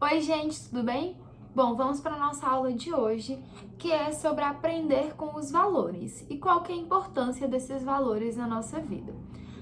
Oi, gente, tudo bem? Bom, vamos para a nossa aula de hoje, que é sobre aprender com os valores e qual que é a importância desses valores na nossa vida.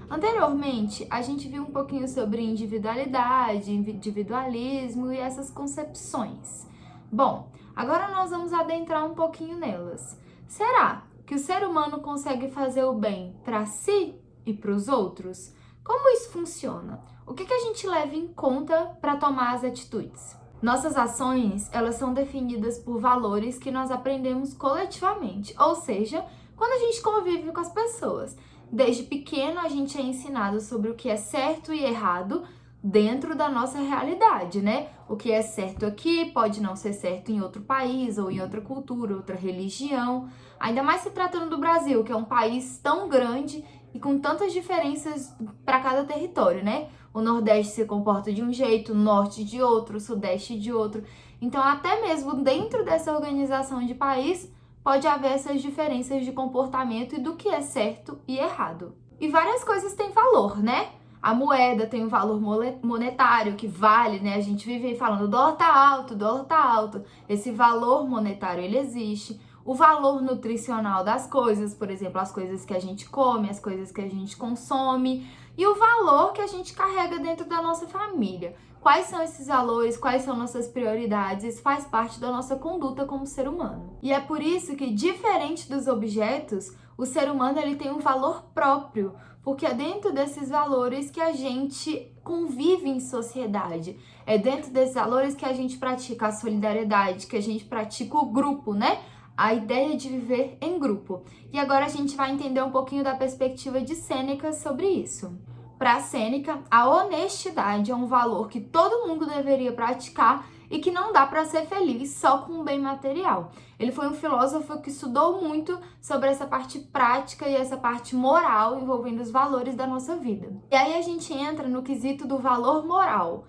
Anteriormente, a gente viu um pouquinho sobre individualidade, individualismo e essas concepções. Bom, agora nós vamos adentrar um pouquinho nelas. Será que o ser humano consegue fazer o bem para si e para os outros? Como isso funciona? O que a gente leva em conta para tomar as atitudes? Nossas ações, elas são definidas por valores que nós aprendemos coletivamente, ou seja, quando a gente convive com as pessoas. Desde pequeno, a gente é ensinado sobre o que é certo e errado dentro da nossa realidade, né? O que é certo aqui pode não ser certo em outro país ou em outra cultura, outra religião. Ainda mais se tratando do Brasil, que é um país tão grande e com tantas diferenças para cada território, né? O Nordeste se comporta de um jeito, o Norte de outro, o Sudeste de outro. Então, até mesmo dentro dessa organização de país, pode haver essas diferenças de comportamento e do que é certo e errado. E várias coisas têm valor, né? A moeda tem um valor monetário que vale, né? A gente vive falando, o dólar tá alto, o dólar tá alto. Esse valor monetário, ele existe. O valor nutricional das coisas, por exemplo, as coisas que a gente come, as coisas que a gente consome, e o valor que a gente carrega dentro da nossa família. Quais são esses valores, quais são nossas prioridades, isso faz parte da nossa conduta como ser humano. E é por isso que, diferente dos objetos, o ser humano ele tem um valor próprio, porque é dentro desses valores que a gente convive em sociedade. É dentro desses valores que a gente pratica a solidariedade, que a gente pratica o grupo, né? A ideia de viver em grupo. E agora a gente vai entender um pouquinho da perspectiva de Sêneca sobre isso. Para Sêneca, a honestidade é um valor que todo mundo deveria praticar e que não dá para ser feliz só com um bem material. Ele foi um filósofo que estudou muito sobre essa parte prática e essa parte moral envolvendo os valores da nossa vida. E aí a gente entra no quesito do valor moral.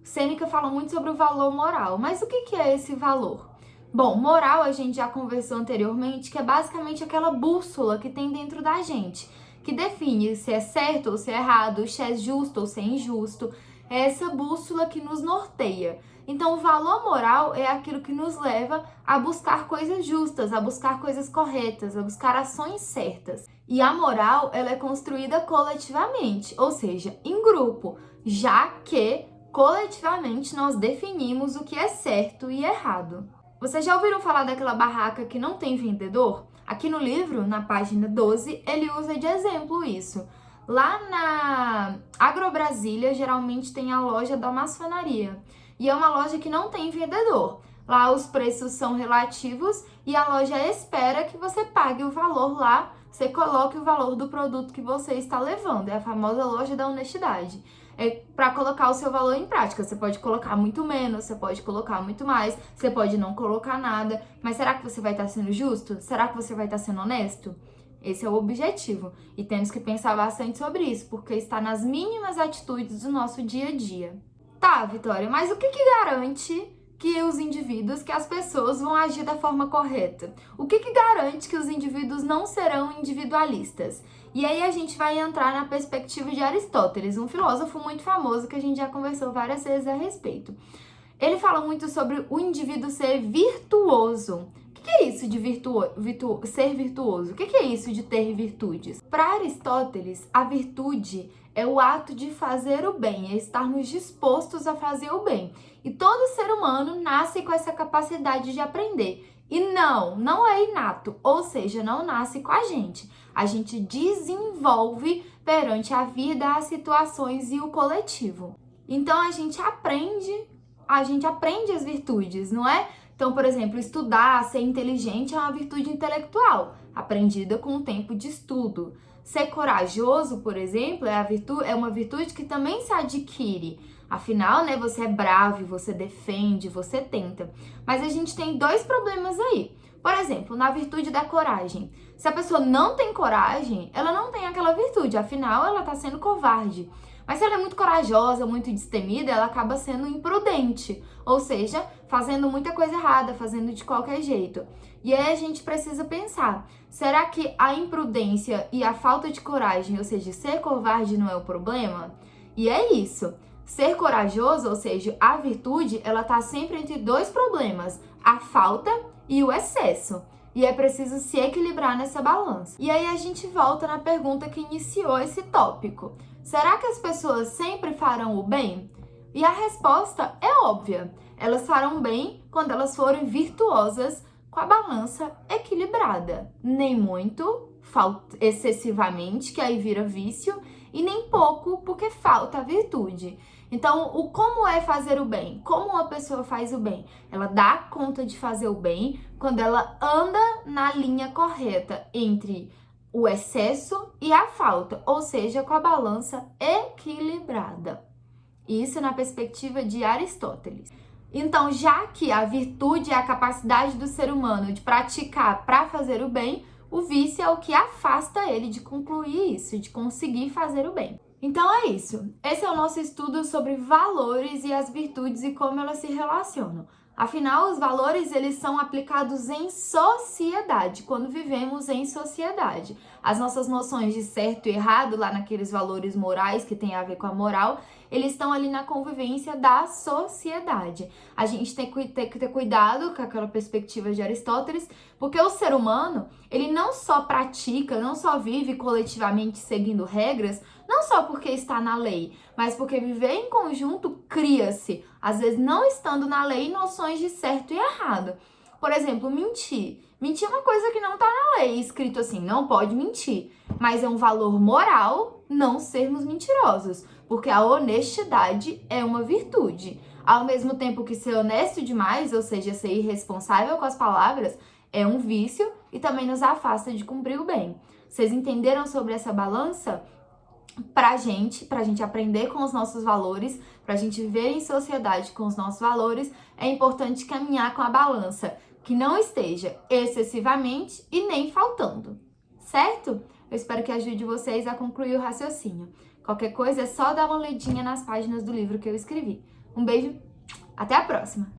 Sêneca fala muito sobre o valor moral, mas o que é esse valor? Bom, moral a gente já conversou anteriormente, que é basicamente aquela bússola que tem dentro da gente, que define se é certo ou se é errado, se é justo ou se é injusto. É essa bússola que nos norteia. Então, o valor moral é aquilo que nos leva a buscar coisas justas, a buscar coisas corretas, a buscar ações certas. E a moral, ela é construída coletivamente, ou seja, em grupo, já que coletivamente nós definimos o que é certo e errado. Vocês já ouviram falar daquela barraca que não tem vendedor? Aqui no livro, na página 12, ele usa de exemplo isso. Lá na Agrobrasília, geralmente tem a loja da maçonaria. E é uma loja que não tem vendedor. Lá os preços são relativos e a loja espera que você pague o valor lá, você coloque o valor do produto que você está levando. É a famosa loja da honestidade. É para colocar o seu valor em prática. Você pode colocar muito menos, você pode colocar muito mais, você pode não colocar nada. Mas será que você vai estar sendo justo? Será que você vai estar sendo honesto? Esse é o objetivo. E temos que pensar bastante sobre isso, porque está nas mínimas atitudes do nosso dia a dia. Tá, Vitória, mas o que garante que os indivíduos, que as pessoas vão agir da forma correta? O que garante que os indivíduos não serão individualistas? E aí a gente vai entrar na perspectiva de Aristóteles, um filósofo muito famoso que a gente já conversou várias vezes a respeito. Ele fala muito sobre o indivíduo ser virtuoso. O que é isso de ser virtuoso? O que é isso de ter virtudes? Para Aristóteles, a virtude é o ato de fazer o bem, é estarmos dispostos a fazer o bem. E todo ser humano nasce com essa capacidade de aprender. E não é inato, ou seja, não nasce com a gente. A gente desenvolve perante a vida, as situações e o coletivo. Então a gente aprende as virtudes, não é? Então, por exemplo, estudar, ser inteligente é uma virtude intelectual, aprendida com o tempo de estudo. Ser corajoso, por exemplo, é uma virtude que também se adquire. Afinal, né, você é bravo, você defende, você tenta. Mas a gente tem dois problemas aí. Por exemplo, na virtude da coragem. Se a pessoa não tem coragem, ela não tem aquela virtude, afinal, ela está sendo covarde. Mas se ela é muito corajosa, muito destemida, ela acaba sendo imprudente, ou seja, fazendo muita coisa errada, fazendo de qualquer jeito. E aí a gente precisa pensar, será que a imprudência e a falta de coragem, ou seja, ser covarde não é o problema? E é isso. Ser corajoso, ou seja, a virtude, ela tá sempre entre dois problemas, a falta e o excesso. E é preciso se equilibrar nessa balança. E aí a gente volta na pergunta que iniciou esse tópico. Será que as pessoas sempre farão o bem? E a resposta é óbvia. Elas farão bem quando elas forem virtuosas com a balança equilibrada. Nem muito, excessivamente, que aí vira vício, e nem pouco, porque falta a virtude. Então, como é fazer o bem? Como uma pessoa faz o bem? Ela dá conta de fazer o bem quando ela anda na linha correta entre o excesso e a falta, ou seja, com a balança equilibrada. Isso na perspectiva de Aristóteles. Então, já que a virtude é a capacidade do ser humano de praticar para fazer o bem, o vício é o que afasta ele de concluir isso, de conseguir fazer o bem. Então é isso. Esse é o nosso estudo sobre valores e as virtudes e como elas se relacionam. Afinal, os valores, eles são aplicados em sociedade, quando vivemos em sociedade. As nossas noções de certo e errado, lá naqueles valores morais que tem a ver com a moral, eles estão ali na convivência da sociedade. A gente tem que ter cuidado com aquela perspectiva de Aristóteles, porque o ser humano, ele não só pratica, não só vive coletivamente seguindo regras, não só porque está na lei, mas porque viver em conjunto cria-se, às vezes não estando na lei, noções de certo e errado. Por exemplo, mentir. Mentir é uma coisa que não está na lei, escrito assim, não pode mentir. Mas é um valor moral não sermos mentirosos, porque a honestidade é uma virtude. Ao mesmo tempo que ser honesto demais, ou seja, ser irresponsável com as palavras, é um vício e também nos afasta de cumprir o bem. Vocês entenderam sobre essa balança? Pra gente aprender com os nossos valores, pra gente viver em sociedade com os nossos valores, é importante caminhar com a balança, que não esteja excessivamente e nem faltando, certo? Eu espero que ajude vocês a concluir o raciocínio. Qualquer coisa é só dar uma olhadinha nas páginas do livro que eu escrevi. Um beijo, até a próxima!